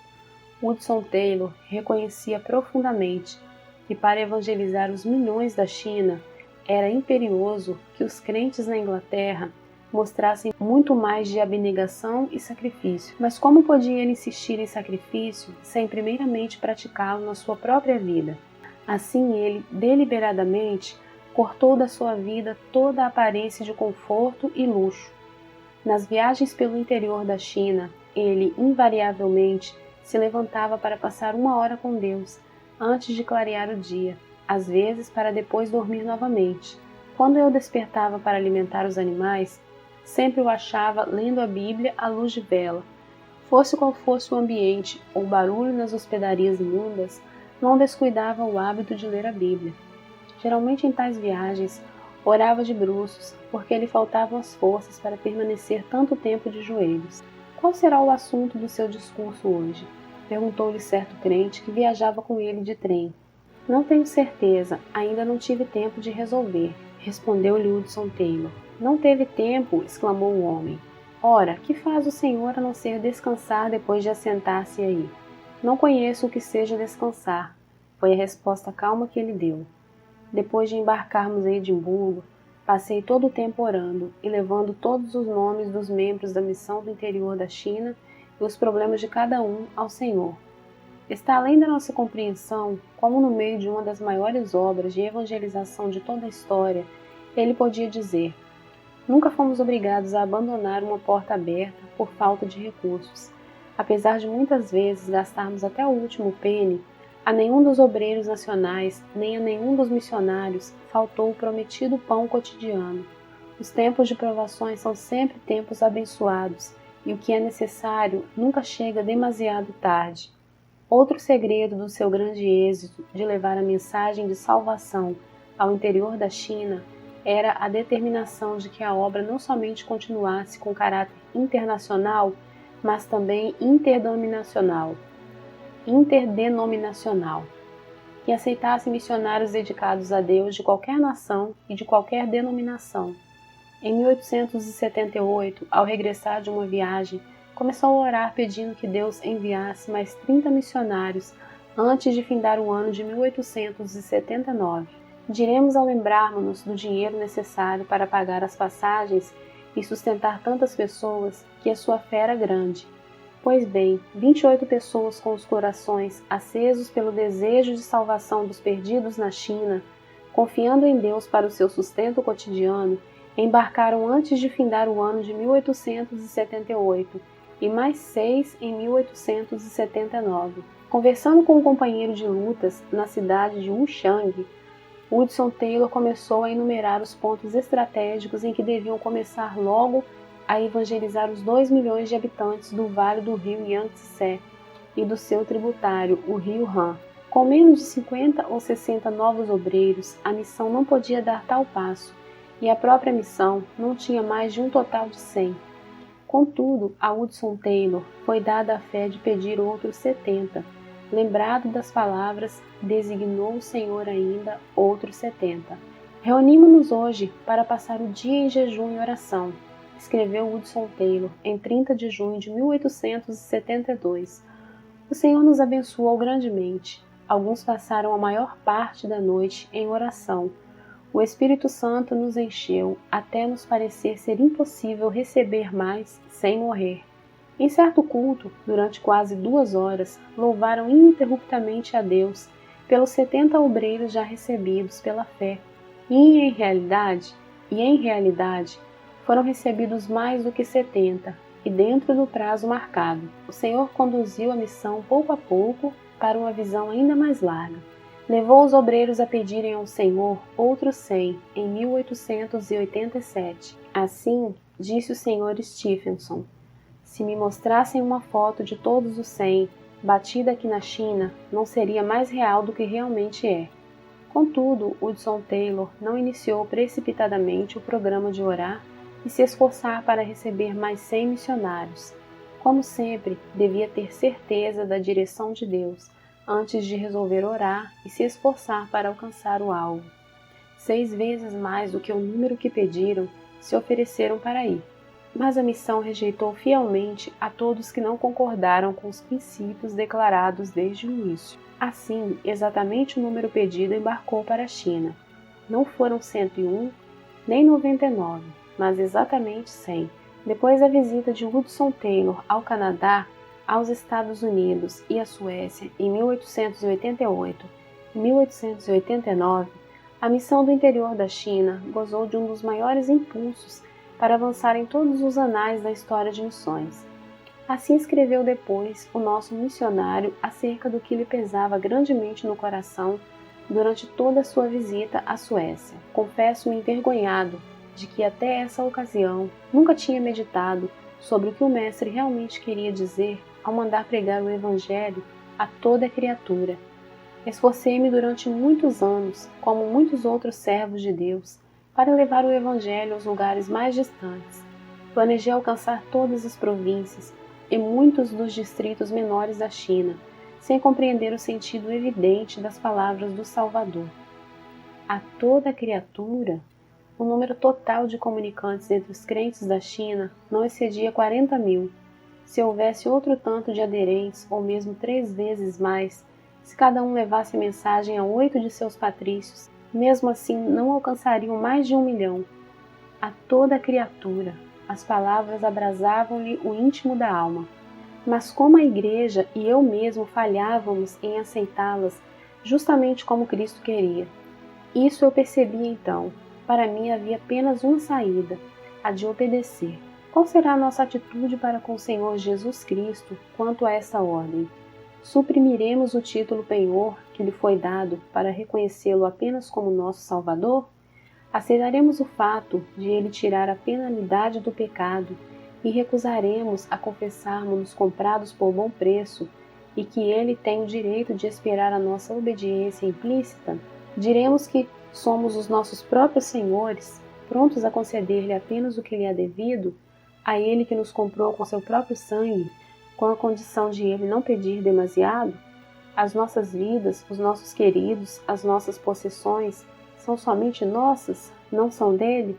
Speaker 1: Hudson Taylor reconhecia profundamente que para evangelizar os milhões da China, era imperioso que os crentes na Inglaterra mostrassem muito mais de abnegação e sacrifício. Mas como podia ele insistir em sacrifício sem primeiramente praticá-lo na sua própria vida? Assim ele, deliberadamente, cortou da sua vida toda a aparência de conforto e luxo. Nas viagens pelo interior da China, ele, invariavelmente, se levantava para passar 1 hora com Deus, antes de clarear o dia, às vezes para depois dormir novamente. Quando eu despertava para alimentar os animais, sempre o achava lendo a Bíblia à luz de vela. Fosse qual fosse o ambiente ou barulho nas hospedarias imundas, não descuidava o hábito de ler a Bíblia. Geralmente em tais viagens, Orava de bruços, porque lhe faltavam as forças para permanecer tanto tempo de joelhos. Qual será o assunto do seu discurso hoje? Perguntou-lhe certo crente que viajava com ele de trem. Não tenho certeza, ainda não tive tempo de resolver, respondeu-lhe Hudson Taylor. Não teve tempo, exclamou o homem. Ora, que faz o senhor a não ser descansar depois de assentar-se aí? Não conheço o que seja descansar, foi a resposta calma que ele deu. Depois de embarcarmos em Edimburgo, passei todo o tempo orando e levando todos os nomes dos membros da missão do interior da China e os problemas de cada um ao Senhor. Está além da nossa compreensão como, no meio de uma das maiores obras de evangelização de toda a história, ele podia dizer: nunca fomos obrigados a abandonar uma porta aberta por falta de recursos. Apesar de muitas vezes gastarmos até o último penny, a nenhum dos obreiros nacionais, nem a nenhum dos missionários, faltou o prometido pão cotidiano. Os tempos de provações são sempre tempos abençoados, e o que é necessário nunca chega demasiado tarde. Outro segredo do seu grande êxito de levar a mensagem de salvação ao interior da China era a determinação de que a obra não somente continuasse com caráter internacional, mas também interdenominacional, que aceitasse missionários dedicados a Deus de qualquer nação e de qualquer denominação. Em 1878, ao regressar de uma viagem, começou a orar pedindo que Deus enviasse mais 30 missionários antes de findar o ano de 1879. Diremos ao lembrarmos-nos do dinheiro necessário para pagar as passagens e sustentar tantas pessoas que a sua fé era grande. Pois bem, 28 pessoas com os corações acesos pelo desejo de salvação dos perdidos na China, confiando em Deus para o seu sustento cotidiano, embarcaram antes de findar o ano de 1878 e mais 6 em 1879. Conversando com um companheiro de lutas na cidade de Wuchang, Hudson Taylor começou a enumerar os pontos estratégicos em que deviam começar logo a evangelizar os 2 milhões de habitantes do vale do rio Yangtze e do seu tributário, o rio Han. Com menos de 50 ou 60 novos obreiros, a missão não podia dar tal passo, e a própria missão não tinha mais de um total de 100. Contudo, a Hudson Taylor foi dada a fé de pedir outros 70. Lembrado das palavras, designou o Senhor ainda outros 70. Reunimos-nos hoje para passar o dia em jejum e oração, escreveu Hudson Taylor em 30 de junho de 1872. O Senhor nos abençoou grandemente. Alguns passaram a maior parte da noite em oração. O Espírito Santo nos encheu até nos parecer ser impossível receber mais sem morrer. Em certo culto, durante quase 2 horas, louvaram ininterruptamente a Deus pelos 70 obreiros já recebidos pela fé. E em realidade, foram recebidos mais do que 70, e dentro do prazo marcado. O Senhor conduziu a missão pouco a pouco para uma visão ainda mais larga. Levou os obreiros a pedirem ao Senhor outros 100 em 1887. Assim, disse o Sr. Stephenson: se me mostrassem uma foto de todos os 100, batida aqui na China, não seria mais real do que realmente é. Contudo, Hudson Taylor não iniciou precipitadamente o programa de orar e se esforçar para receber mais 100 missionários. Como sempre, devia ter certeza da direção de Deus antes de resolver orar e se esforçar para alcançar o alvo. 6 vezes mais do que o número que pediram se ofereceram para ir. Mas a missão rejeitou fielmente a todos que não concordaram com os princípios declarados desde o início. Assim, exatamente o número pedido embarcou para a China. Não foram 101, nem 99, mas exatamente 100. Depois da visita de Hudson Taylor ao Canadá, aos Estados Unidos e à Suécia em 1888 e 1889, a missão do interior da China gozou de um dos maiores impulsos para avançar em todos os anais da história de missões. Assim escreveu depois o nosso missionário acerca do que lhe pesava grandemente no coração durante toda a sua visita à Suécia. Confesso-me envergonhado de que até essa ocasião nunca tinha meditado sobre o que o mestre realmente queria dizer ao mandar pregar o Evangelho a toda a criatura. Esforcei-me durante muitos anos, como muitos outros servos de Deus, para levar o Evangelho aos lugares mais distantes. Planejei alcançar todas as províncias e muitos dos distritos menores da China, sem compreender o sentido evidente das palavras do Salvador. A toda criatura, o número total de comunicantes entre os crentes da China não excedia 40.000. Se houvesse outro tanto de aderentes, ou mesmo 3 vezes mais, se cada um levasse a mensagem a 8 de seus patrícios, mesmo assim não alcançariam mais de 1 milhão. A toda criatura, as palavras abrasavam-lhe o íntimo da alma. Mas como a Igreja e eu mesmo falhávamos em aceitá-las justamente como Cristo queria. Isso eu percebi então. Para mim havia apenas uma saída, a de obedecer. Qual será a nossa atitude para com o Senhor Jesus Cristo quanto a essa ordem? Suprimiremos o título penhor que lhe foi dado para reconhecê-lo apenas como nosso Salvador? Aceitaremos o fato de ele tirar a penalidade do pecado e recusaremos a confessarmos-nos comprados por bom preço e que ele tem o direito de esperar a nossa obediência implícita? Diremos que somos os nossos próprios senhores, prontos a conceder-lhe apenas o que lhe é devido, a ele que nos comprou com seu próprio sangue, com a condição de ele não pedir demasiado? As nossas vidas, os nossos queridos, as nossas possessões são somente nossas, não são dele?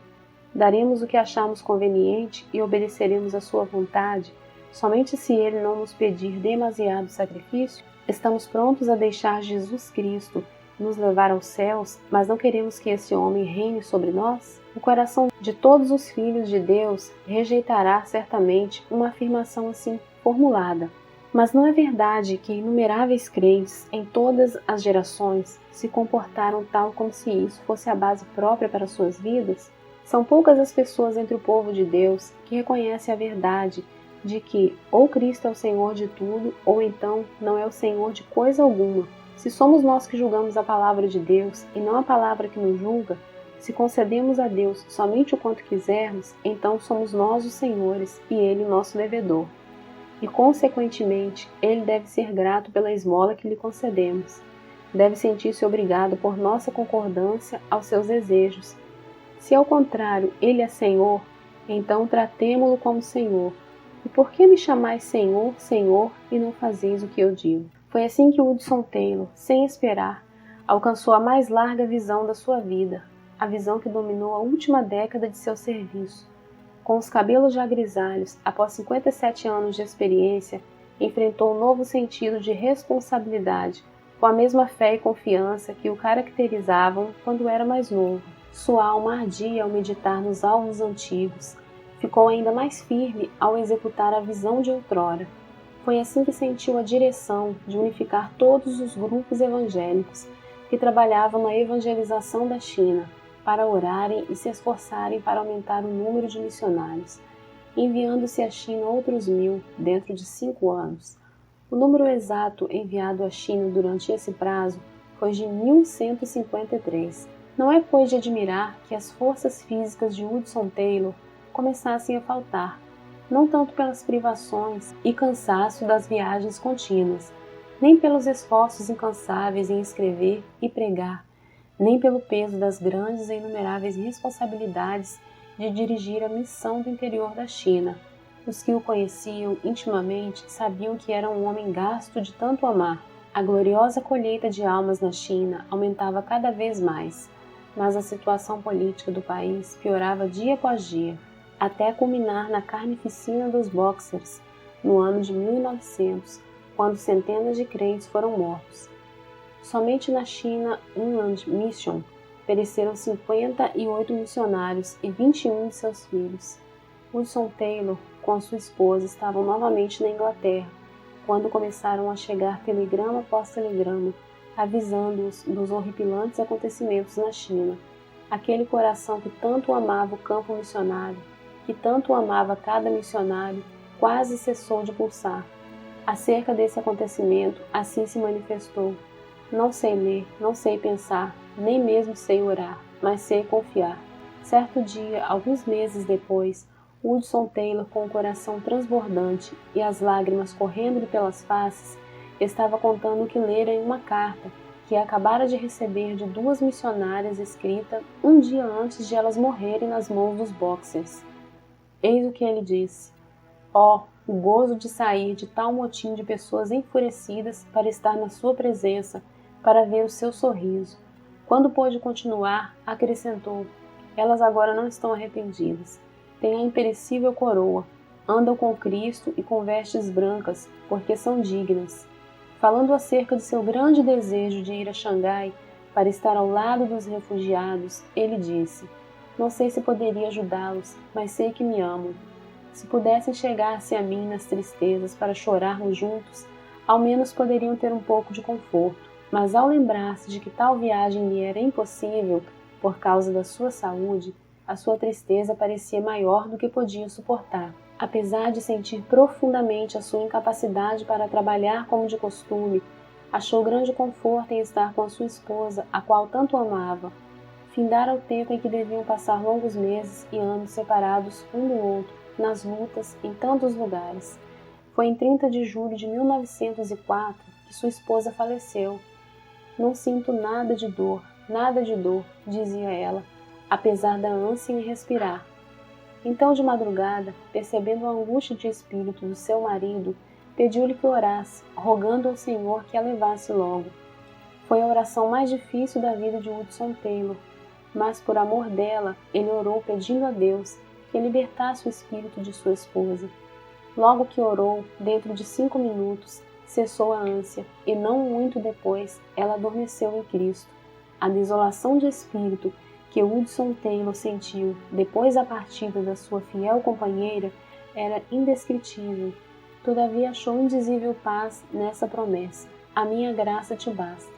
Speaker 1: Daremos o que achamos conveniente e obedeceremos à sua vontade, somente se ele não nos pedir demasiado sacrifício? Estamos prontos a deixar Jesus Cristo nos levar aos céus, mas não queremos que esse homem reine sobre nós? O coração de todos os filhos de Deus rejeitará certamente uma afirmação assim formulada. Mas não é verdade que inumeráveis crentes em todas as gerações se comportaram tal como se isso fosse a base própria para suas vidas? São poucas as pessoas entre o povo de Deus que reconhecem a verdade de que ou Cristo é o Senhor de tudo, ou então não é o Senhor de coisa alguma. Se somos nós que julgamos a palavra de Deus e não a palavra que nos julga, se concedemos a Deus somente o quanto quisermos, então somos nós os senhores e Ele o nosso devedor. E, consequentemente, Ele deve ser grato pela esmola que lhe concedemos. Deve sentir-se obrigado por nossa concordância aos seus desejos. Se, ao contrário, Ele é Senhor, então tratemo-lo como Senhor. E por que me chamais Senhor, Senhor, e não fazeis o que eu digo? Foi assim que Hudson Taylor, sem esperar, alcançou a mais larga visão da sua vida, a visão que dominou a última década de seu serviço. Com os cabelos já grisalhos, após 57 anos de experiência, enfrentou um novo sentido de responsabilidade, com a mesma fé e confiança que o caracterizavam quando era mais novo. Sua alma ardia ao meditar nos alvos antigos, ficou ainda mais firme ao executar a visão de outrora. Foi assim que sentiu a direção de unificar todos os grupos evangélicos que trabalhavam na evangelização da China, para orarem e se esforçarem para aumentar o número de missionários, enviando-se à China outros 1.000 dentro de 5 anos. O número exato enviado à China durante esse prazo foi de 1.153. Não é, pois, de admirar que as forças físicas de Hudson Taylor começassem a faltar, não tanto pelas privações e cansaço das viagens contínuas, nem pelos esforços incansáveis em escrever e pregar, nem pelo peso das grandes e inumeráveis responsabilidades de dirigir a missão do interior da China. Os que o conheciam intimamente sabiam que era um homem gasto de tanto amar. A gloriosa colheita de almas na China aumentava cada vez mais, mas a situação política do país piorava dia após dia, até culminar na carnificina dos Boxers, no ano de 1900, quando centenas de crentes foram mortos. Somente na China Inland Mission pereceram 58 missionários e 21 de seus filhos. Hudson Taylor, com sua esposa, estavam novamente na Inglaterra, quando começaram a chegar telegrama após telegrama, avisando-os dos horripilantes acontecimentos na China. Aquele coração que tanto amava o campo missionário, que tanto amava cada missionário, quase cessou de pulsar. Acerca desse acontecimento, assim se manifestou: não sei ler, não sei pensar, nem mesmo sei orar, mas sei confiar. Certo dia, alguns meses depois, Hudson Taylor, com o coração transbordante e as lágrimas correndo-lhe pelas faces, estava contando o que lera em uma carta que acabara de receber de 2 missionárias escrita um dia antes de elas morrerem nas mãos dos Boxers. Eis o que ele disse: "Oh, o gozo de sair de tal motim de pessoas enfurecidas para estar na sua presença, para ver o seu sorriso." Quando pôde continuar, acrescentou: "Elas agora não estão arrependidas. Têm a imperecível coroa, andam com Cristo e com vestes brancas, porque são dignas." Falando acerca de seu grande desejo de ir a Xangai para estar ao lado dos refugiados, ele disse: "Não sei se poderia ajudá-los, mas sei que me amam. Se pudessem chegar-se a mim nas tristezas para chorarmos juntos, ao menos poderiam ter um pouco de conforto." Mas ao lembrar-se de que tal viagem lhe era impossível por causa da sua saúde, a sua tristeza parecia maior do que podia suportar. Apesar de sentir profundamente a sua incapacidade para trabalhar como de costume, achou grande conforto em estar com a sua esposa, a qual tanto amava. Findara o tempo em que deviam passar longos meses e anos separados um do outro, nas lutas, em tantos lugares. Foi em 30 de julho de 1904 que sua esposa faleceu. "Não sinto nada de dor, dizia ela, apesar da ânsia em respirar." Então, de madrugada, percebendo a angústia de espírito do seu marido, pediu-lhe que orasse, rogando ao Senhor que a levasse logo. Foi a oração mais difícil da vida de Hudson Taylor, mas por amor dela, ele orou pedindo a Deus que libertasse o espírito de sua esposa. Logo que orou, dentro de 5 minutos, cessou a ânsia, e não muito depois, ela adormeceu em Cristo. A desolação de espírito que Hudson Taylor sentiu depois da partida da sua fiel companheira era indescritível. Todavia achou indizível paz nessa promessa: "A minha graça te basta."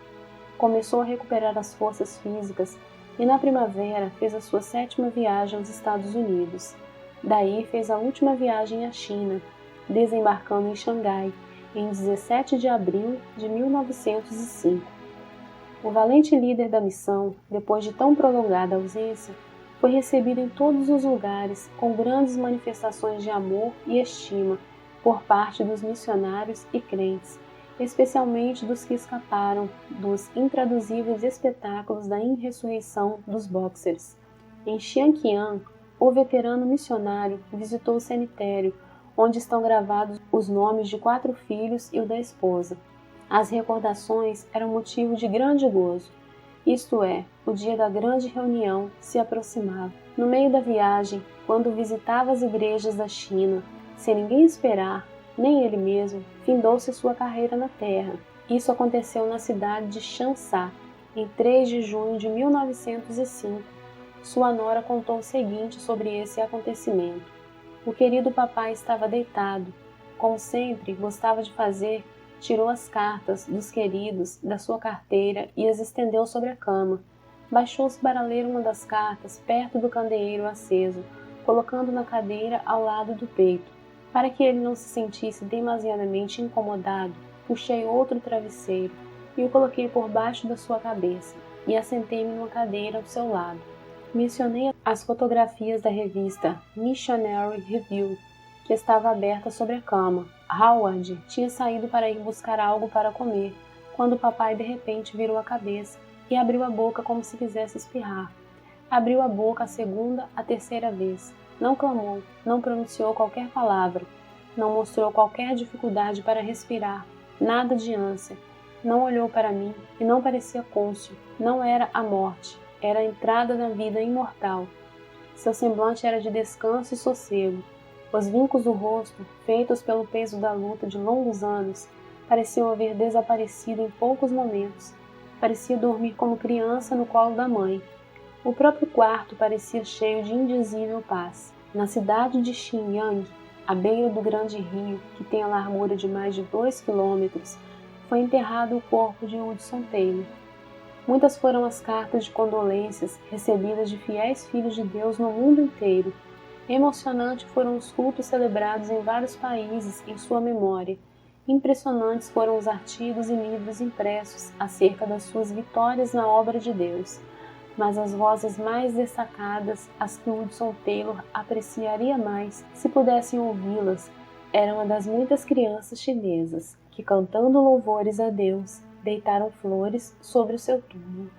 Speaker 1: Começou a recuperar as forças físicas e na primavera fez a sua 7ª viagem aos Estados Unidos. Daí fez a última viagem à China, desembarcando em Xangai em 17 de abril de 1905. O valente líder da missão, depois de tão prolongada ausência, foi recebido em todos os lugares com grandes manifestações de amor e estima por parte dos missionários e crentes, especialmente dos que escaparam dos intraduzíveis espetáculos da irressurreição dos Boxers. Em Xianqian, o veterano missionário visitou o cemitério, onde estão gravados os nomes de 4 filhos e o da esposa. As recordações eram motivo de grande gozo, isto é, o dia da grande reunião se aproximava. No meio da viagem, quando visitava as igrejas da China, sem ninguém esperar, nem ele mesmo, findou-se sua carreira na terra. Isso aconteceu na cidade de Changsha, em 3 de junho de 1905. Sua nora contou o seguinte sobre esse acontecimento: "O querido papai estava deitado. Como sempre gostava de fazer, tirou as cartas dos queridos da sua carteira e as estendeu sobre a cama. Baixou-se para ler uma das cartas perto do candeeiro aceso, colocando na cadeira ao lado do peito. Para que ele não se sentisse demasiadamente incomodado, puxei outro travesseiro e o coloquei por baixo da sua cabeça e assentei-me numa cadeira ao seu lado. Mencionei as fotografias da revista Missionary Review, que estava aberta sobre a cama. Howard tinha saído para ir buscar algo para comer, quando o papai de repente virou a cabeça e abriu a boca como se quisesse espirrar. Abriu a boca a segunda, a terceira vez. Não clamou, não pronunciou qualquer palavra, não mostrou qualquer dificuldade para respirar, nada de ânsia. Não olhou para mim e não parecia cônscio. Não era a morte, era a entrada na vida imortal. Seu semblante era de descanso e sossego. Os vincos do rosto, feitos pelo peso da luta de longos anos, pareciam haver desaparecido em poucos momentos. Parecia dormir como criança no colo da mãe. O próprio quarto parecia cheio de indizível paz. Na cidade de Xinyang, à beira do grande rio, que tem a largura de mais de 2 quilômetros, foi enterrado o corpo de Hudson Taylor. Muitas foram as cartas de condolências recebidas de fiéis filhos de Deus no mundo inteiro. Emocionantes foram os cultos celebrados em vários países em sua memória. Impressionantes foram os artigos e livros impressos acerca das suas vitórias na obra de Deus. Mas as vozes mais destacadas, as que Hudson Taylor apreciaria mais se pudessem ouvi-las, eram a das muitas crianças chinesas que, cantando louvores a Deus, deitaram flores sobre o seu túmulo.